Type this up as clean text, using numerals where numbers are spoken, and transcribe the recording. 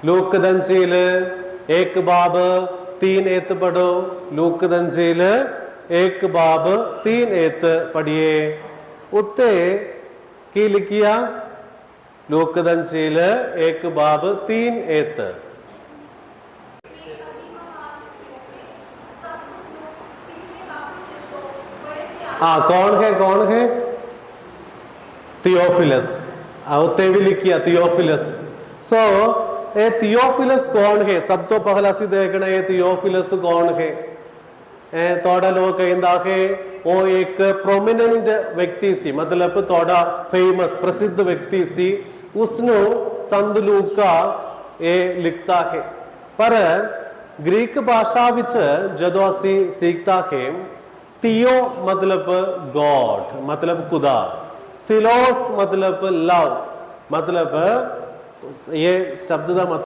Look दंचील एक बाब 3 एत पढ़ो। लूक दंचील एक बाब 3 एत पढ़िए। उत्ते की लिखिया? लूक दंचील एक बाब 3 एत। हाँ, कौन है? कौन है? थियोफिलस। उत्ते भी लिखिया थियोफिलस। सो ये थियोफिलस कौन है? सब तो पहला असी देखना ये थियोफिलस कौन है? थोड़ा लोग कहता है वो एक प्रोमिनेंट व्यक्ति सी, मतलब थोड़ा फेमस प्रसिद्ध व्यक्ति सी, उसनु संत लूका ये लिखता है। पर ग्रीक भाषा विच जदों असी सीखता है, थियो मतलब गॉड, मतलब खुदा, फिलोस मतलब लव, मतलब ये शब्द का मतलब